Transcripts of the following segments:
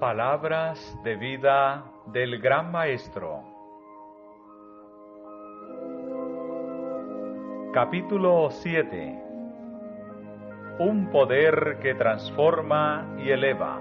Palabras de vida del Gran Maestro. Capítulo 7. Un poder que transforma y eleva.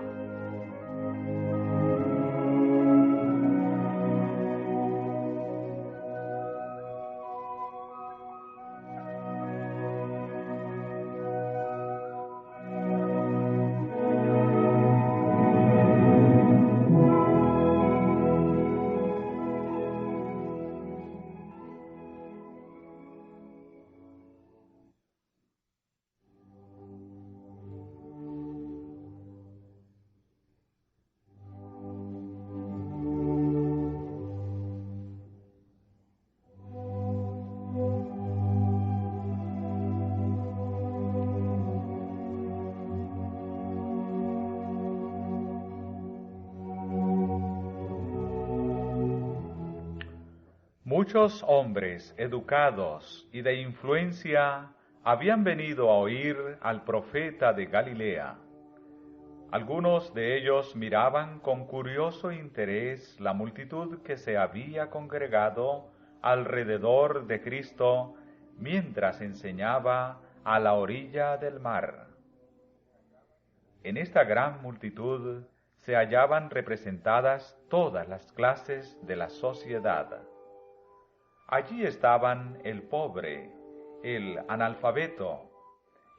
Muchos hombres educados y de influencia habían venido a oír al profeta de Galilea. Algunos de ellos miraban con curioso interés la multitud que se había congregado alrededor de Cristo mientras enseñaba a la orilla del mar. En esta gran multitud se hallaban representadas todas las clases de la sociedad. Allí estaban el pobre, el analfabeto,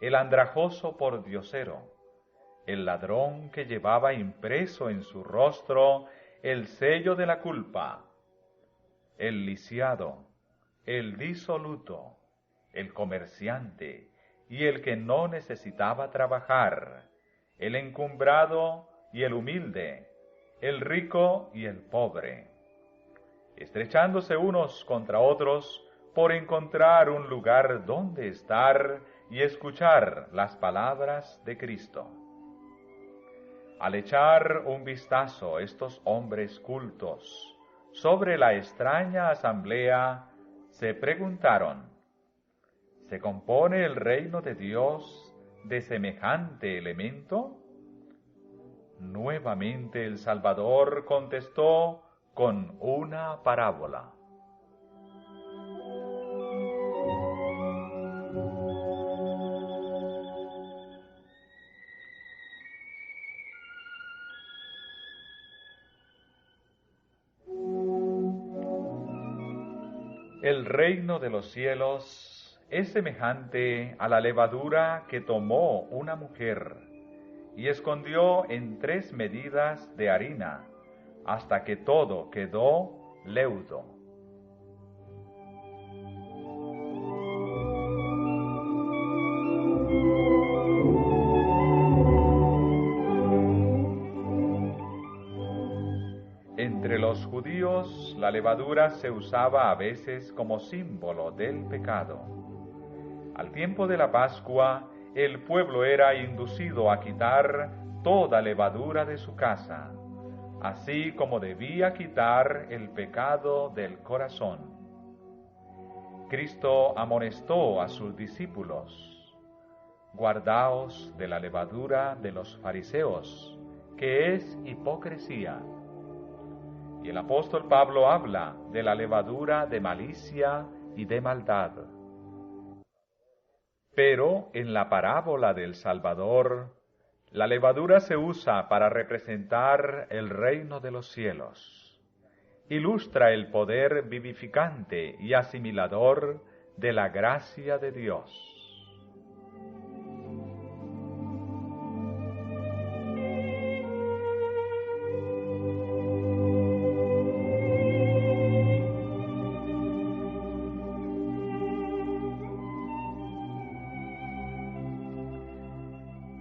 el andrajoso pordiosero, el ladrón que llevaba impreso en su rostro el sello de la culpa, el lisiado, el disoluto, el comerciante y el que no necesitaba trabajar, el encumbrado y el humilde, el rico y el pobre, estrechándose unos contra otros por encontrar un lugar donde estar y escuchar las palabras de Cristo. Al echar un vistazo estos hombres cultos sobre la extraña asamblea, se preguntaron: ¿se compone el reino de Dios de semejante elemento? Nuevamente el Salvador contestó con una parábola. El reino de los cielos es semejante a la levadura que tomó una mujer y escondió en 3 medidas de harina, hasta que todo quedó leudo. Entre los judíos, la levadura se usaba a veces como símbolo del pecado. Al tiempo de la Pascua, el pueblo era inducido a quitar toda levadura de su casa, así como debía quitar el pecado del corazón. Cristo amonestó a sus discípulos: guardaos de la levadura de los fariseos, que es hipocresía. Y el apóstol Pablo habla de la levadura de malicia y de maldad. Pero en la parábola del Salvador, la levadura se usa para representar el reino de los cielos. Ilustra el poder vivificante y asimilador de la gracia de Dios.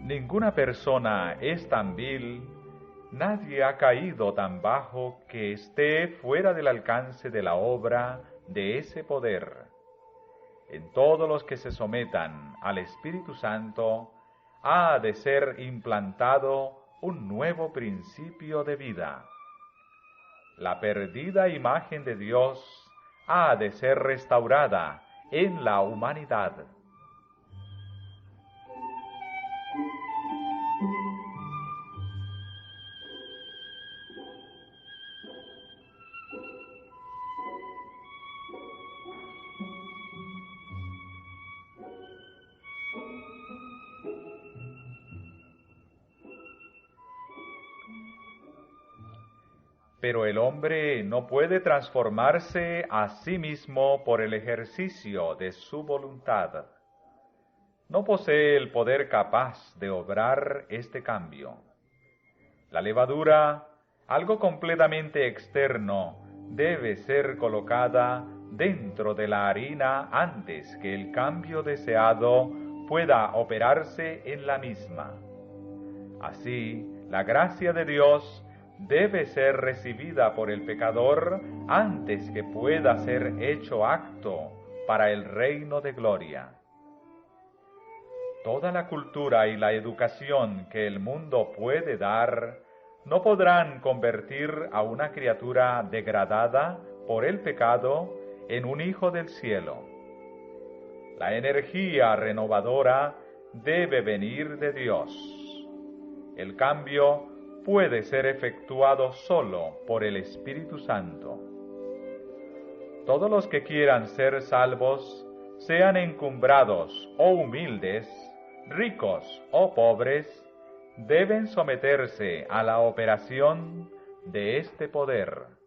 Ninguna persona es tan vil, nadie ha caído tan bajo que esté fuera del alcance de la obra de ese poder. En todos los que se sometan al Espíritu Santo, ha de ser implantado un nuevo principio de vida. La perdida imagen de Dios ha de ser restaurada en la humanidad. Pero el hombre no puede transformarse a sí mismo por el ejercicio de su voluntad. No posee el poder capaz de obrar este cambio. La levadura, algo completamente externo, debe ser colocada dentro de la harina antes que el cambio deseado pueda operarse en la misma. Así, la gracia de Dios debe ser recibida por el pecador antes que pueda ser hecho acto para el reino de gloria. Toda la cultura y la educación que el mundo puede dar no podrán convertir a una criatura degradada por el pecado en un hijo del cielo. La energía renovadora debe venir de Dios. El cambio puede ser efectuado solo por el Espíritu Santo. Todos los que quieran ser salvos, sean encumbrados o humildes, ricos o pobres, deben someterse a la operación de este poder.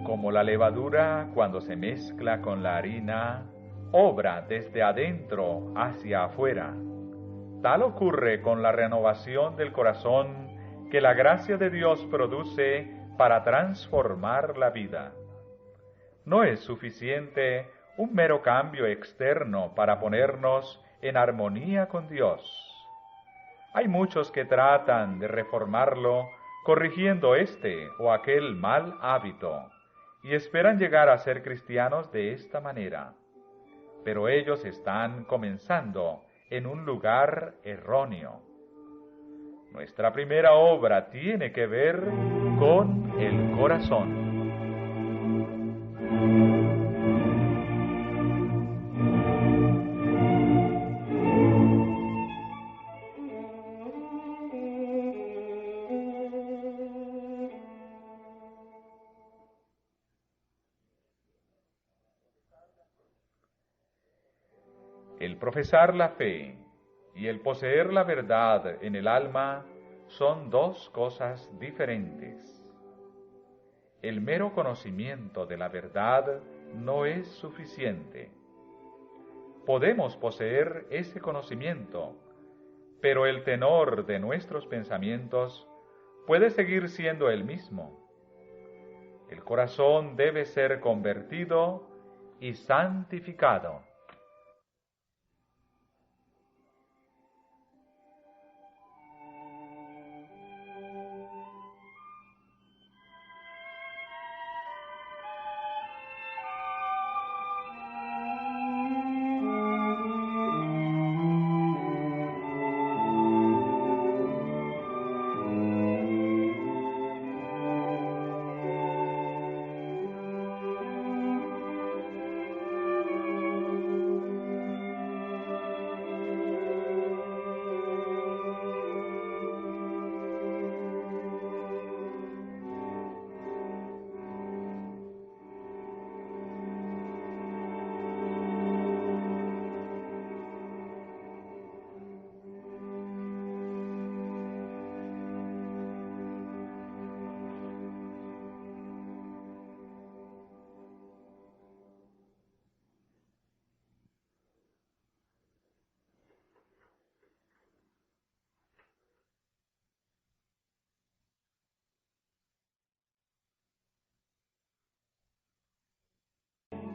Como la levadura, cuando se mezcla con la harina, obra desde adentro hacia afuera, tal ocurre con la renovación del corazón que la gracia de Dios produce para transformar la vida. No es suficiente un mero cambio externo para ponernos en armonía con Dios. Hay muchos que tratan de reformarlo corrigiendo este o aquel mal hábito y esperan llegar a ser cristianos de esta manera. Pero ellos están comenzando en un lugar erróneo. Nuestra primera obra tiene que ver con el corazón. El profesar la fe y el poseer la verdad en el alma son dos cosas diferentes. El mero conocimiento de la verdad no es suficiente. Podemos poseer ese conocimiento, pero el tenor de nuestros pensamientos puede seguir siendo el mismo. El corazón debe ser convertido y santificado.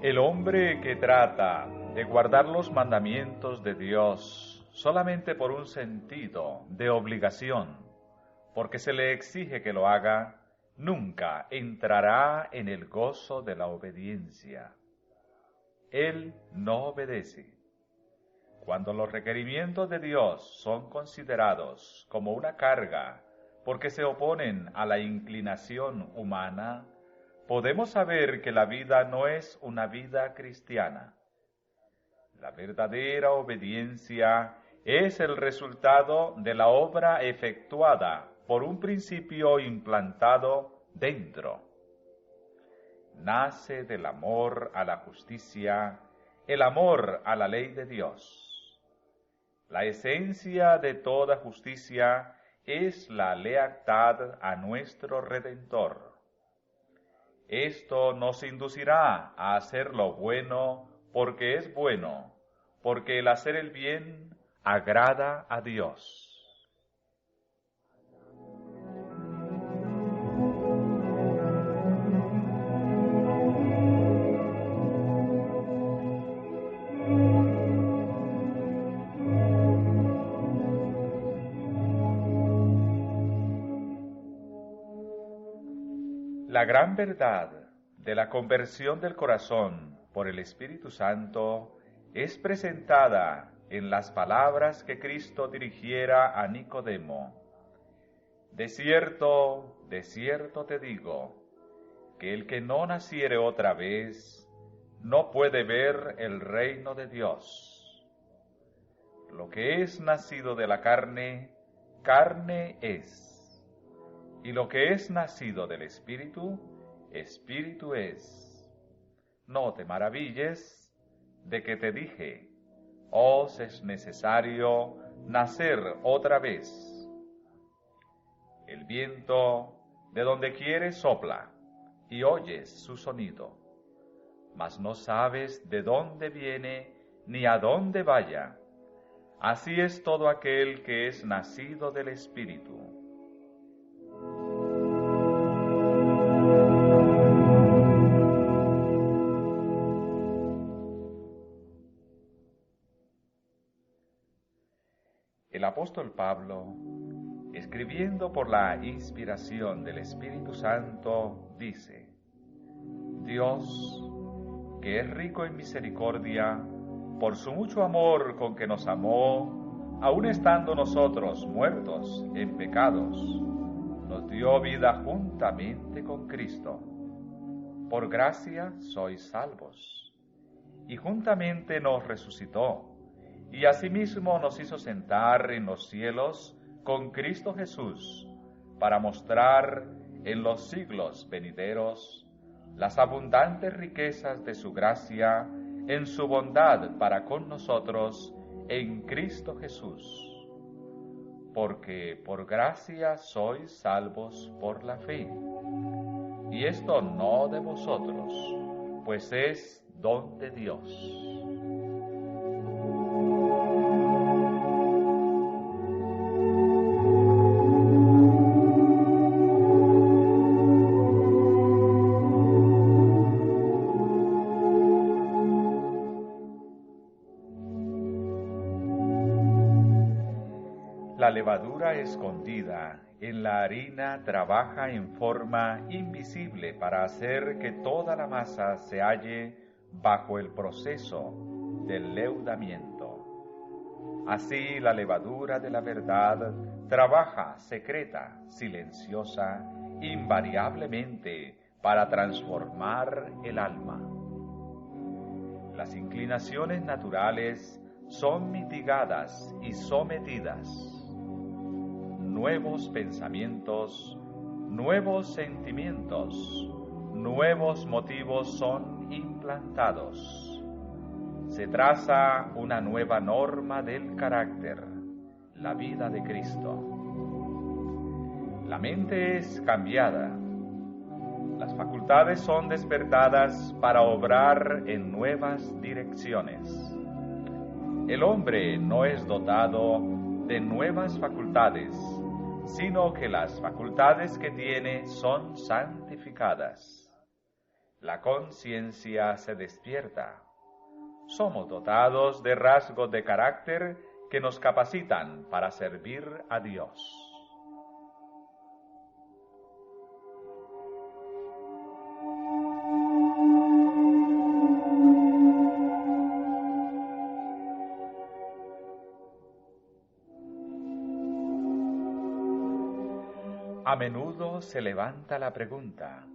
El hombre que trata de guardar los mandamientos de Dios solamente por un sentido de obligación, porque se le exige que lo haga, nunca entrará en el gozo de la obediencia. Él no obedece. Cuando los requerimientos de Dios son considerados como una carga porque se oponen a la inclinación humana, podemos saber que la vida no es una vida cristiana. La verdadera obediencia es el resultado de la obra efectuada por un principio implantado dentro. nace del amor a la justicia, el amor a la ley de Dios. La esencia de toda justicia es la lealtad a nuestro Redentor. Esto nos inducirá a hacer lo bueno porque es bueno, porque el hacer el bien agrada a Dios. La gran verdad de la conversión del corazón por el Espíritu Santo es presentada en las palabras que Cristo dirigiera a Nicodemo. De cierto te digo, que el que no naciere otra vez no puede ver el reino de Dios. Lo que es nacido de la carne, carne es. Y lo que es nacido del Espíritu, Espíritu es. No te maravilles de que te dije, os es necesario nacer otra vez. El viento de donde quiere sopla, y oyes su sonido, mas no sabes de dónde viene ni a dónde vaya. Así es todo aquel que es nacido del Espíritu. El apóstol Pablo, escribiendo por la inspiración del Espíritu Santo, dice: Dios, que es rico en misericordia, por su mucho amor con que nos amó, aun estando nosotros muertos en pecados, nos dio vida juntamente con Cristo. Por gracia sois salvos, y juntamente nos resucitó, y asimismo nos hizo sentar en los cielos con Cristo Jesús, para mostrar en los siglos venideros las abundantes riquezas de su gracia en su bondad para con nosotros en Cristo Jesús. Porque por gracia sois salvos por la fe. Y esto no de vosotros, pues es don de Dios. La levadura escondida en la harina trabaja en forma invisible para hacer que toda la masa se halle bajo el proceso del leudamiento. Así la levadura de la verdad trabaja secreta, silenciosa, invariablemente para transformar el alma. Las inclinaciones naturales son mitigadas y sometidas. Nuevos pensamientos, nuevos sentimientos, nuevos motivos son implantados. Se traza una nueva norma del carácter, la vida de Cristo. La mente es cambiada. Las facultades son despertadas para obrar en nuevas direcciones. El hombre no es dotado de nuevas facultades, sino que las facultades que tiene son santificadas. La conciencia se despierta. Somos dotados de rasgos de carácter que nos capacitan para servir a Dios. A menudo se levanta la pregunta: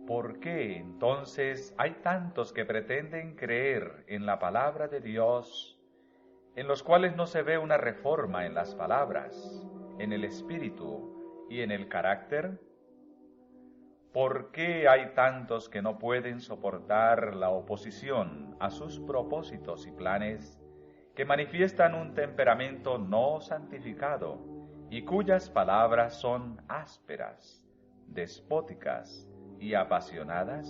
¿por qué entonces hay tantos que pretenden creer en la palabra de Dios, en los cuales no se ve una reforma en las palabras, en el espíritu y en el carácter? ¿Por qué hay tantos que no pueden soportar la oposición a sus propósitos y planes, que manifiestan un temperamento no santificado y cuyas palabras son ásperas, despóticas y apasionadas?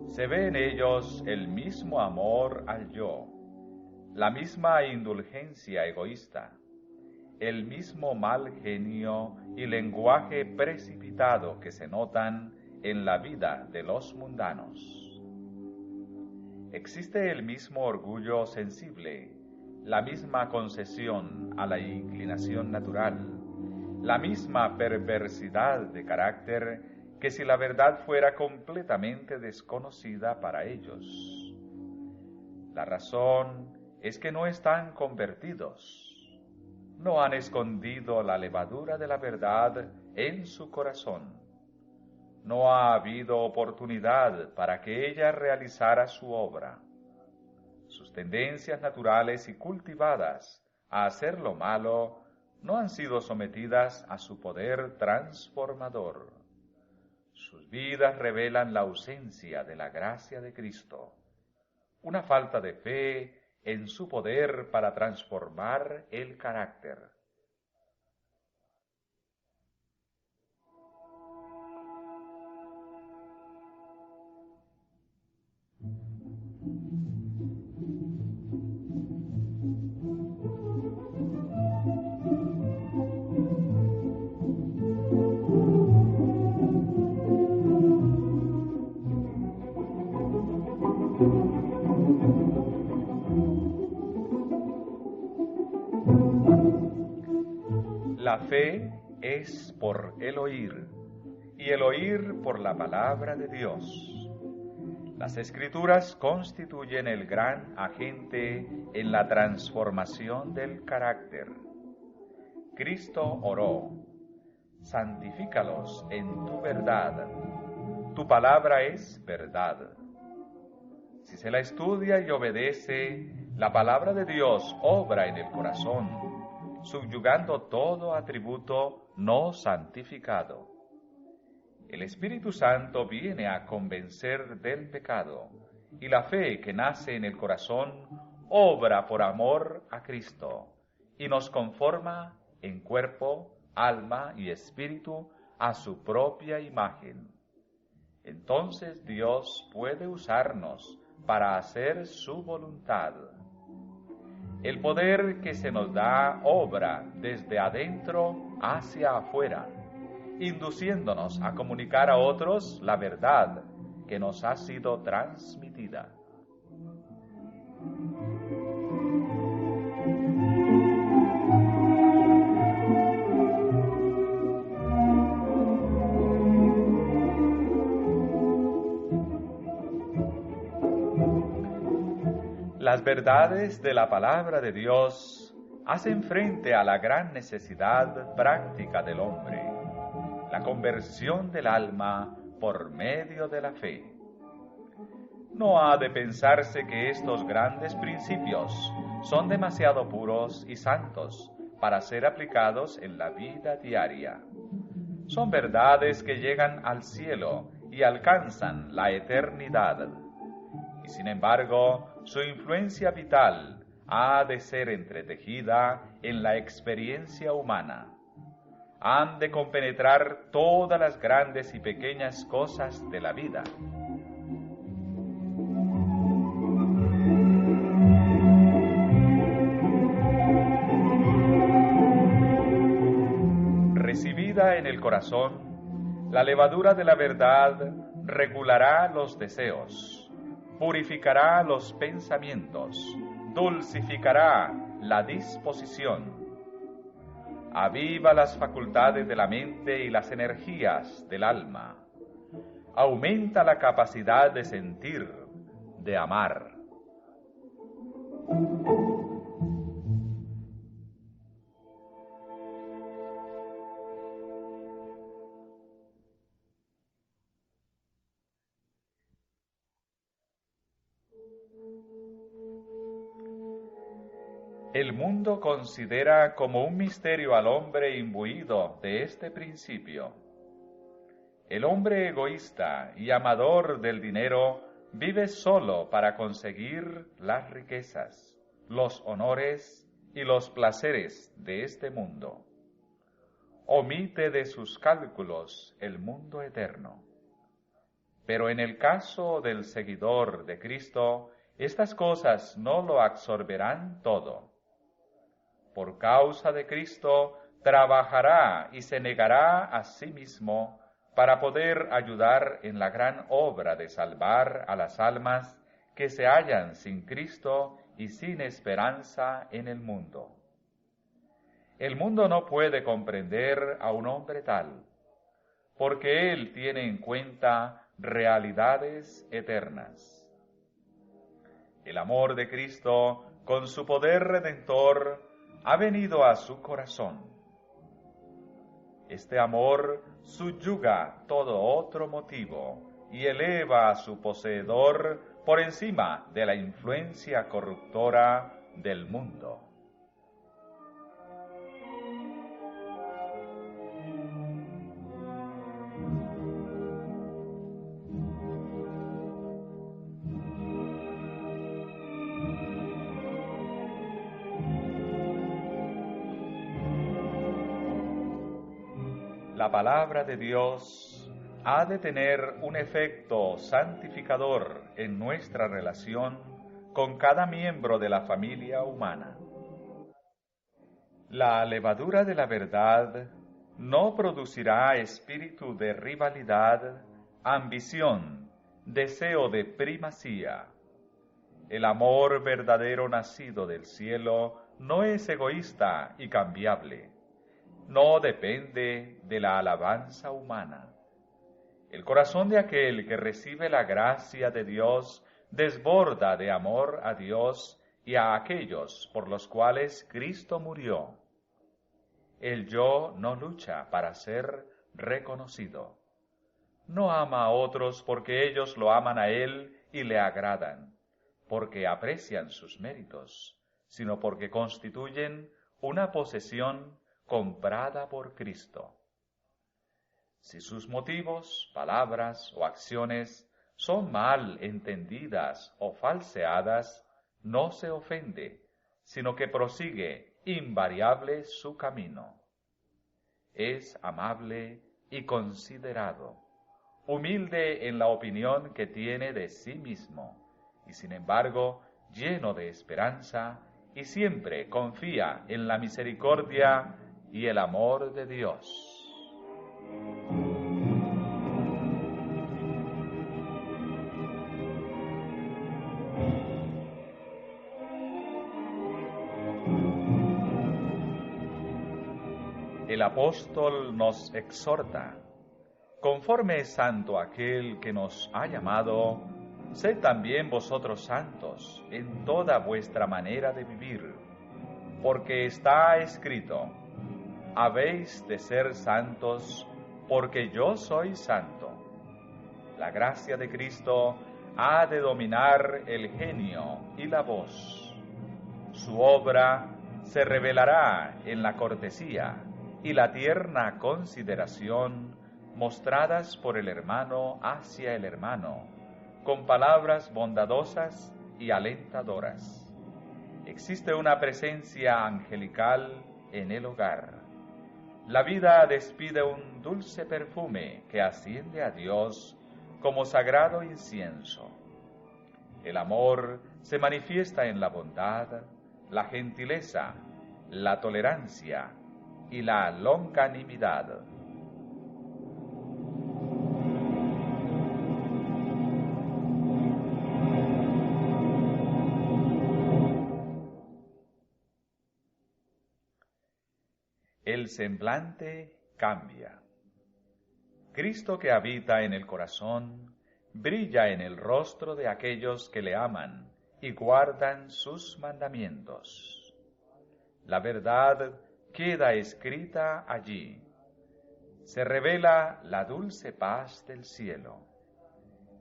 Se ve en ellos el mismo amor al yo, la misma indulgencia egoísta, el mismo mal genio y lenguaje precipitado que se notan en la vida de los mundanos. Existe el mismo orgullo sensible, la misma concesión a la inclinación natural, la misma perversidad de carácter que si la verdad fuera completamente desconocida para ellos. La razón es que no están convertidos. No han escondido la levadura de la verdad en su corazón. No ha habido oportunidad para que ella realizara su obra. Sus tendencias naturales y cultivadas a hacer lo malo no han sido sometidas a su poder transformador. Sus vidas revelan la ausencia de la gracia de Cristo, una falta de fe en su poder para transformar el carácter. La fe es por el oír, y el oír por la palabra de Dios. Las Escrituras constituyen el gran agente en la transformación del carácter. Cristo oró: santifícalos en tu verdad. Tu palabra es verdad. Si se la estudia y obedece, la palabra de Dios obra en el corazón, subyugando todo atributo no santificado. El Espíritu Santo viene a convencer del pecado, y la fe que nace en el corazón obra por amor a Cristo, y nos conforma en cuerpo, alma y espíritu a su propia imagen. Entonces Dios puede usarnos para hacer su voluntad. El poder que se nos da obra desde adentro hacia afuera, induciéndonos a comunicar a otros la verdad que nos ha sido transmitida. Las verdades de la palabra de Dios hacen frente a la gran necesidad práctica del hombre, la conversión del alma por medio de la fe. No ha de pensarse que estos grandes principios son demasiado puros y santos para ser aplicados en la vida diaria. Son verdades que llegan al cielo y alcanzan la eternidad. Y sin embargo, su influencia vital ha de ser entretejida en la experiencia humana. Han de compenetrar todas las grandes y pequeñas cosas de la vida. Recibida en el corazón, la levadura de la verdad regulará los deseos, purificará los pensamientos, dulcificará la disposición, aviva las facultades de la mente y las energías del alma, aumenta la capacidad de sentir, de amar. El mundo considera como un misterio al hombre imbuido de este principio. El hombre egoísta y amador del dinero vive solo para conseguir las riquezas, los honores y los placeres de este mundo. Omite de sus cálculos el mundo eterno. Pero en el caso del seguidor de Cristo, estas cosas no lo absorberán todo. Por causa de Cristo, trabajará y se negará a sí mismo para poder ayudar en la gran obra de salvar a las almas que se hallan sin Cristo y sin esperanza en el mundo. El mundo no puede comprender a un hombre tal, porque él tiene en cuenta realidades eternas. El amor de Cristo, con su poder redentor, ha venido a su corazón. Este amor subyuga todo otro motivo y eleva a su poseedor por encima de la influencia corruptora del mundo. La palabra de Dios ha de tener un efecto santificador en nuestra relación con cada miembro de la familia humana. La levadura de la verdad no producirá espíritu de rivalidad, ambición, deseo de primacía. El amor verdadero nacido del cielo no es egoísta y cambiable. No depende de la alabanza humana. El corazón de aquel que recibe la gracia de Dios desborda de amor a Dios y a aquellos por los cuales Cristo murió. El yo no lucha para ser reconocido. No ama a otros porque ellos lo aman a Él y le agradan, porque aprecian sus méritos, sino porque constituyen una posesión comprada por Cristo. Si sus motivos, palabras o acciones son mal entendidas o falseadas, no se ofende, sino que prosigue invariable su camino. Es amable y considerado, humilde en la opinión que tiene de sí mismo, y sin embargo lleno de esperanza, y siempre confía en la misericordia y el amor de Dios. El apóstol nos exhorta: conforme es santo aquel que nos ha llamado, sed también vosotros santos en toda vuestra manera de vivir, porque está escrito: habéis de ser santos, porque yo soy santo. La gracia de Cristo ha de dominar el genio y la voz. Su obra se revelará en la cortesía y la tierna consideración mostradas por el hermano hacia el hermano, con palabras bondadosas y alentadoras. Existe una presencia angelical en el hogar. La vida despide un dulce perfume que asciende a Dios como sagrado incienso. El amor se manifiesta en la bondad, la gentileza, la tolerancia y la longanimidad. El semblante cambia. Cristo que habita en el corazón brilla en el rostro de aquellos que le aman y guardan sus mandamientos. La verdad queda escrita allí. Se revela la dulce paz del cielo.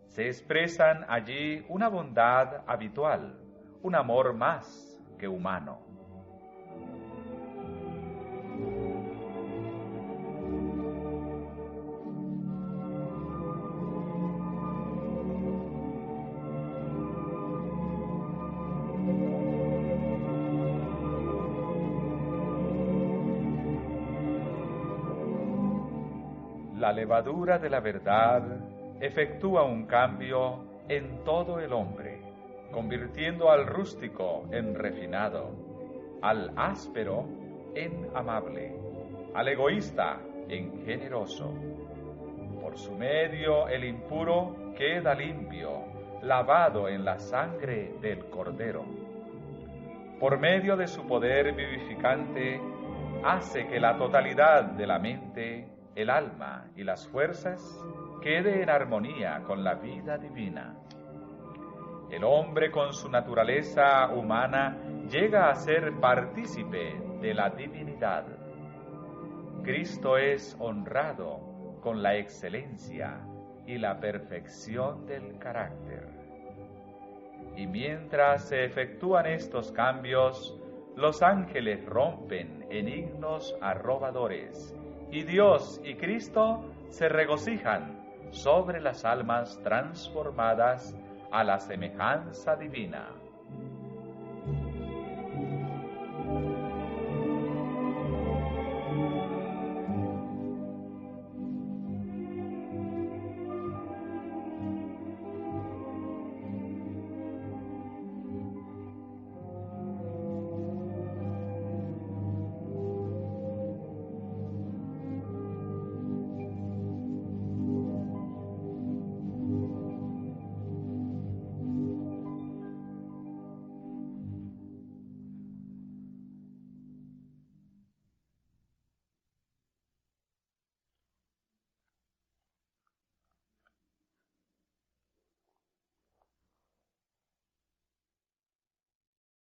Se expresan allí una bondad habitual, un amor más que humano. La levadura de la verdad efectúa un cambio en todo el hombre, convirtiendo al rústico en refinado, al áspero en amable, al egoísta en generoso. Por su medio el impuro queda limpio, lavado en la sangre del Cordero. Por medio de su poder vivificante, hace que la totalidad de la mente, el alma y las fuerzas quede en armonía con la vida divina. El hombre con su naturaleza humana llega a ser partícipe de la divinidad. Cristo es honrado con la excelencia y la perfección del carácter. Y mientras se efectúan estos cambios, los ángeles rompen en himnos arrobadores, y Dios y Cristo se regocijan sobre las almas transformadas a la semejanza divina.